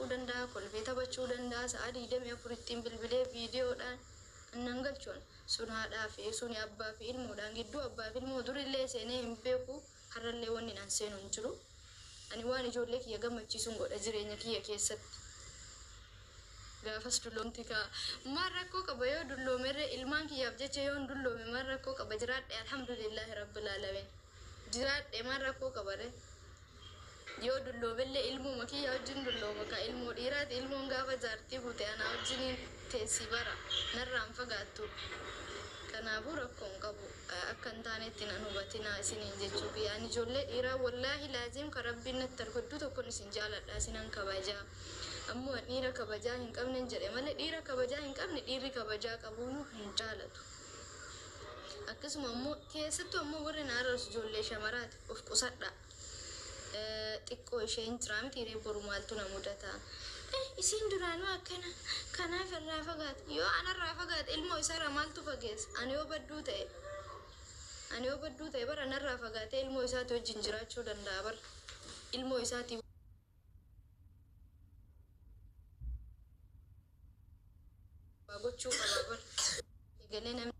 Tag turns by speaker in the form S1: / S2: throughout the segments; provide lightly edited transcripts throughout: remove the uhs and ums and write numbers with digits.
S1: ta'uu danda'a, kolfee taphachuu danda'a, sa'a 24 ittiin bilbilee viidiyoodhaan annan galchuun sun haadhaa fi sun abbaa fi ilmoodhaan gidduu abbaa fi ilmoo durillee seenee hin beeku har'allee wanni naan seenu hin jiru. Ani waan ijoollee kiyya gammachiisuun godha jireenya kiyya keessatti. Gaafas dulloomti kaa maal rakkoo qaba yoo dulloomerre ilmaan kiyyaaf jecha yoo hin dulloome maal rakkoo qaba jiraadhe alhamdulillahi rabbil aalamiin. Jiraadhe maal rakkoo qaba re yoo dulloomellee ilmuma kiyya wajjin dullooma ka ilmoo dhiiraati ilmoon gaafa jaartii guute anaa wajjiniin teessii bara narraan fagaattu. Kanaafuu rakkoon qabu akka hin taanetti nan hubatinaa isiniin jechuuf yaani ijoollee dhiiraa wallaahi laazim ka rabbiin natti argaddu tokkon isin jaaladha isinan kabajaa. Ammoo dhiira kabajaa hin qabne jedhe malee dhiira kabajaa hin qabne dhiirri kabajaa qabuun hin jaalatu. Akkasuma ammoo keessattuu ammoo warri naarrasu ijoollee shamaraati of qusadha. Xiqqoo isheen jira miti hiree boru maaltu na mudata. Isin duraanuu akkana kanaaf irraa fagaate yoo anarraa fagaate ilmoo isaarraa maaltu fageessa ani yoo badduu ta'e bara anarraa fagaatee ilmoo isaati wajjin jiraachuu danda'a bara ilmoo isaati gochuu qaba bara egalee namni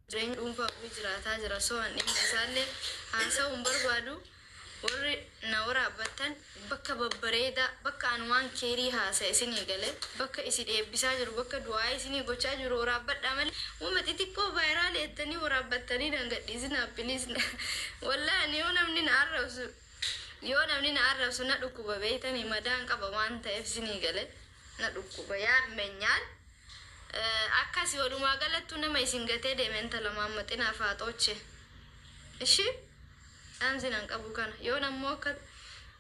S1: jireenya dhuunfaa ofii jiraataa jira so'an dhimma isaallee haasa'uun barbaadu. Warri na waraabbattan bakka babbareedaa bakka an waan keerii haasa'e isinii galee bakka isin eebbisaa jiru bakka du'aa isinii gochaa jiru waraabbadhaa malee uumma xixiqqoo vaayiraal eettanii waraabbattanii dangadhiisinaa biliisna wallaahi yoo namni na arrabsu na dhukkuba beeytanii madaan qaba waan ta'eef isinii galee na dhukkuba yaammeenyaan akkasii walumaa galattuu nama isin gatee deemeen talamaan maxinaaf haa xooche ishii Anzinan qabu kana yoo nammoo akka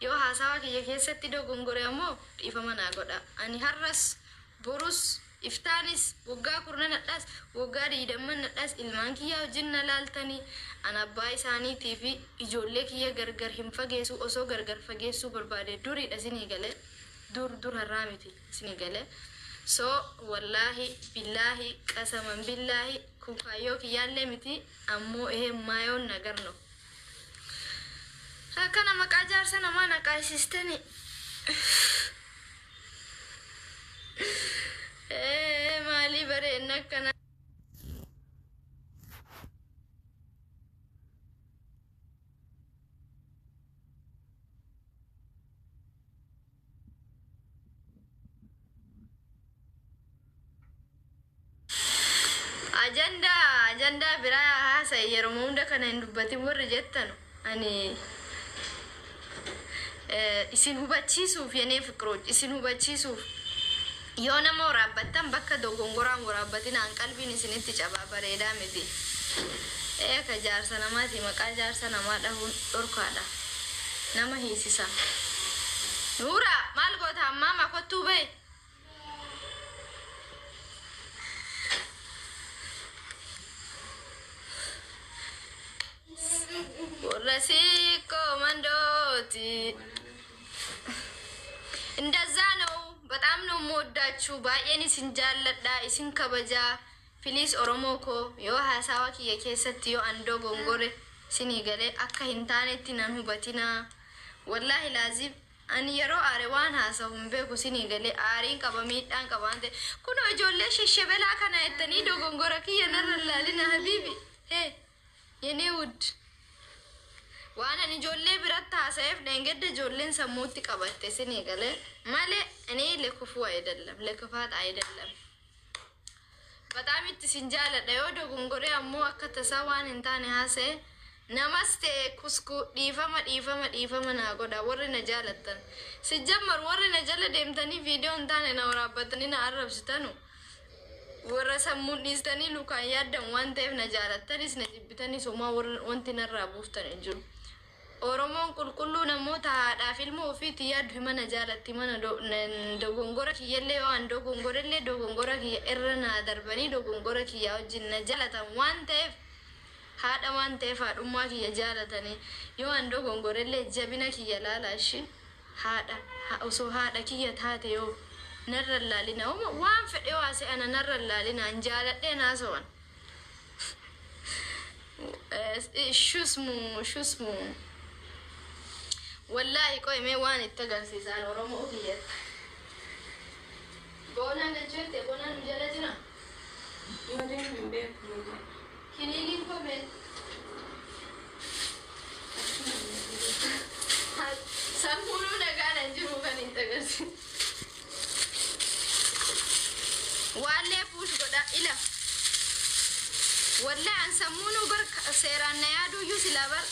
S1: yoo haasawa kiyya keessatti dogongore ammoo dhiifama naa godha. Ani har'as borus iftaanis woggaa 10 woggaa 20 ilmaan kiyya wajjin na laaltanii an abbaa isaaniitii fi ijoollee kiyya gargar hin fageessu osoo gargar fageessuu barbaade duriidha isinii galee dur har'aa miti isinii galee. So wallahi billahi qasaman billahi kukaayoo kiyyaallee miti ammoo maayoon nagarno. Kana maqaa jaarsa namaa naqaasistani. Maalii bareenna akkana. Ajandaa biraa haasa'e yeroo hunda kana hin dubbatin warri jettanu ani isin hubachiisuuf yenee fikirooj isin hubachiisuuf yoo nama waraabbattan bakka dogongoraan waraabbatinaan qalbiin isinitti cabaa bareedaa miti. Ka jaarsa namaati maqaa jaarsa namaa dhahuun dhorkaadha nama hiisisa. Nuura maal goota ammaa makottuu bee Rasiko mandooti እንደዛ ነው በጣም ነው የምወዳችሁ ባየን isin jaalladha isin kabajaa ፕሊዝ ኦሮሞ ኮ yoo haasawa kiyya keessatti yoo andoo gongore isinii galee akka hin taanetti nan hubatina wallahi laazim ani yeroo aare waan haasa'u hin beeku isinii galee aariin qaba miidhaan qaba ante kun ijoollee sheshebelaa kana ettanii dogongora kiyya narra laalina habiibi yenee wud waan ani ijoollee biratti haasa'eef dhengedde ijoolleen sammuutti qabatte isinii galee malee ani lekufuu lekufaat ayidallam በጣም isin jaaladha yoo dogongoree ammoo akka tasaa waan hin taane haasa'e namaste kusku dhiifama naa godha warri na jaalattan sijjammar warri na jala deemtanii viidiyoo hin taane na waraabbatanii na arrabsitanu warra sammuun dhiistanii lukaan yaaddan waan ta'eef na jaalattanis na jibbitanis homaa wanti narraa buuftan hin jiru. Oromoon qulqulluu namoota haadhaaf ilmoo ofiitti yaaddu himana jaalatti mana dogongora kiyyallee yoo an dogongorellee dogongora kiyya irra naa darbanii dogongora kiyya wajjin na jaalatan waan ta'eef haadha waan ta'eef haadhummaa kiyya jaalatanii yoo an dogongorellee jabina kiyya laalaashi haadha osoo haadha kiyya taate yoo narra laalina waan fedhe waase ana narra laalina an jaaladhee naasawan shusmu wallahi qoy mee waan itti agarsiisan Oromoo kiyyatti. Boona galchite boona nu jala jira. Kininii kome. Sammuu nagaan jiru kan itti agarsiisan. Walle push goda ila. Wallahi an sammuu bar seeraan na yaadu iyyuu silaa bar.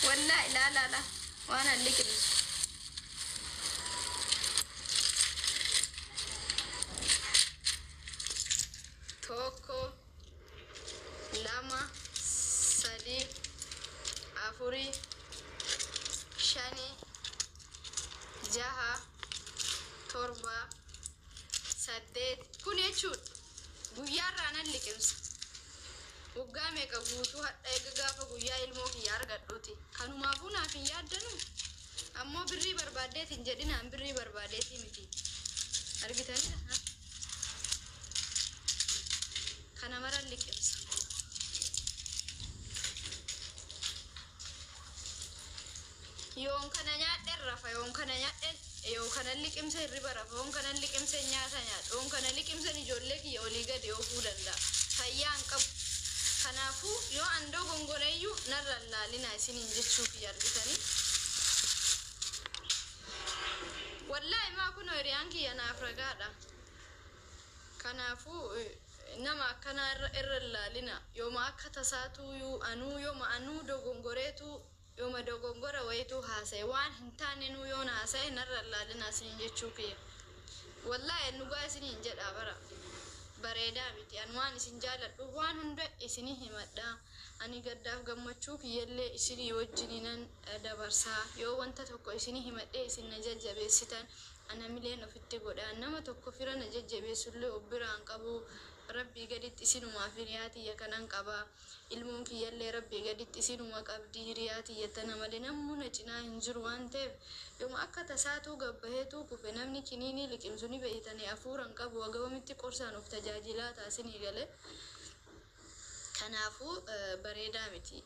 S1: Wallahi la. Waan allikis. Tokko, lama, sadii, afurii, shanii, jaha, torba, saddeet. Kun jechuudha guyyaarraa nan liqimsa. Woggaa meeqa guutuu hadhaa eega gaafa guyyaa ilmoo kiyya argadhuuti. Kanumaafuu naaf hin yaaddanu. Ammoo birrii barbaadeet hin jedhinaan birrii barbaadeetii miti. Argitanidha? Kana mara liqimsa. Yoon kana nyaadhen rafa, yoon kana nyaadhen yoo kana liqimsa hirriba rafa, yoon kana liqimsa nyaata nyaadha, yoon kana liqimsa ijoollee kiyya olii gadi oofuu danda'a. Fayyaa hin qabu. Kanaafuu yoo andoo gongoleeyyuu narra laalina isiniin jechuu kiyya argitanii. Wallahi maa kun hiriyaan kiyya naaf ragaadha. Kanaafuu nama akkana irra laalina. Yooma akka tasaatuu anuu yooma anuu dogongoreetu yooma dogongora wayituu haasa'e waan hin taane nuu yoon haasa'e narra laalina isiniin jechuu kiyya. Wallahi nugaa isiniin jedhaa bara. Bareedaa miti an waan isin jaaladhu waan hunda isinii himadha. Ani gaddaaf gammachuu kiyyallee isinii wajjininan dabarsaa. Yoo wanta tokko isinii himadhee isin na jajjabeessitan ana mileen ofitti godha. Nama tokko fira na jajjabeessullee of biraan qabu. Rabbii gaditti isinumaaf hiriyaa tiyya kanan qaba. Ilmoon kiyyallee rabbii gaditti isinuma qabdi hiriyaa tiyya tana malee namni na cinaa hin jiru waan ta'eef yooma akka tasaatuu gabbaheetuu kufe namni kininii liqimsu ni beeytanii hafuuran qabu wagabamitti qorsaan of tajaajilaa taasinii galee. Kanaafuu bareedaa miti.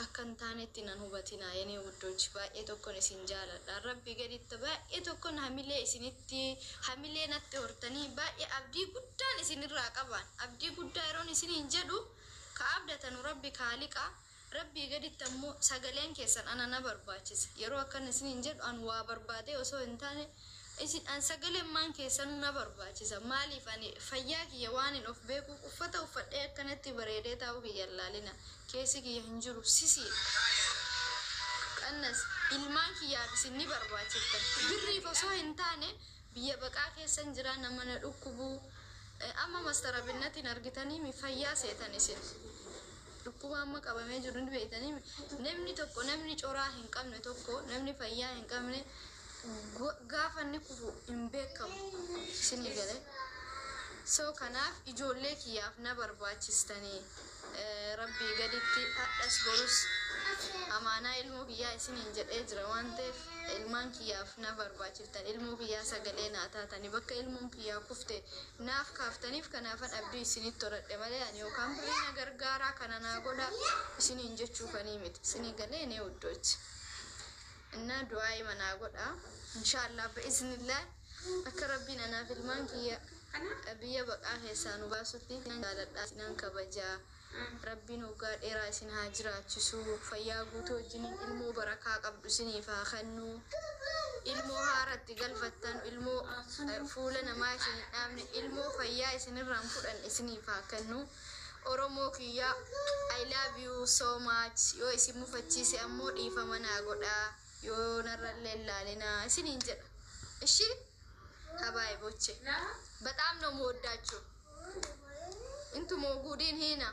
S1: Akka hin taanetti nan hubatina yenee wuddoochi baay'ee tokkon isin jaaladha. Rabbii gaditti baay'ee tokkon hamilee isinitti hamilee natti hortanii baay'ee abdii guddaan isinirraa qaban. Abdii guddaa yeroon isiniin jedhu ka abdatanu rabbi kaaliqa. Rabbii gaditti ammoo sagaleen keessan ana na barbaachisa. Yeroo akkan isiniin jedhu an waa barbaadee osoo hin taane isin an sagaleen maan keessan na barbaachisa. Maaliif ani fayyaa kiyya waan hin of beeku uffata uffadhee akkanatti bareedee taa'uu kiyya laalina. Keessi kiyya hin jiru sisii. Qannas ilmaan kiyyaaf isin ni barbaachiftan. Birriif osoo hin taane biyya baqaa keessan jira nama na dhukkubuu. Amma mastara binnatiin argitanii mi fayyaa seetan isin. Dhukkuba amma qabamee jiru ni beeytanii namni tokko namni coraa hin qabne tokko namni fayyaa hin qabne gaafa inni kufu hin beekamu isinii galee. So kanaaf ijoollee kiyyaaf na barbaachistanii rabbii gaditti hadhas borus amaanaa ilmoo kiyyaa isiniin jedhee jira waan ta'eef ilmaan kiyyaaf na barbaachiftan ilmoo kiyyaa sagalee naa taatanii bakka ilmoon kiyyaa kufte naaf kaaftaniif kanaafan abdii isinitti horadhe malee ani yookaan birrii na gargaaraa kana naa godha isiniin jechuu kanii miti isinii galee nee wuddoochi. Inna du'aa manaa godha inshallah bi'iznillah akka rabbiin anaaf ilmaan kiyya biyya baqaa keessaa nu baasutti nan jaaladha isinan kabajaa. Rabbiin waggaa dheeraa isin haa jiraachisu. Fayyaa guutuu wajjiniin ilmoo barakaa qabdu isiniif haa kennu. Ilmoo haaratti galfattan ilmoo fuula namaa isin hin dhaabne ilmoo fayyaa isinirraan fudhan isiniif haa kennu. Oromoo kiyya I love you so much. Yoo isin mufachiise ammoo dhiifama naa godhaa. Yoo narrallee ilaalinaa isiniin jedha. Ishi habaay boche. በጣም ነው የምወዳችሁ። እንቱ ሞጉዲን ሂና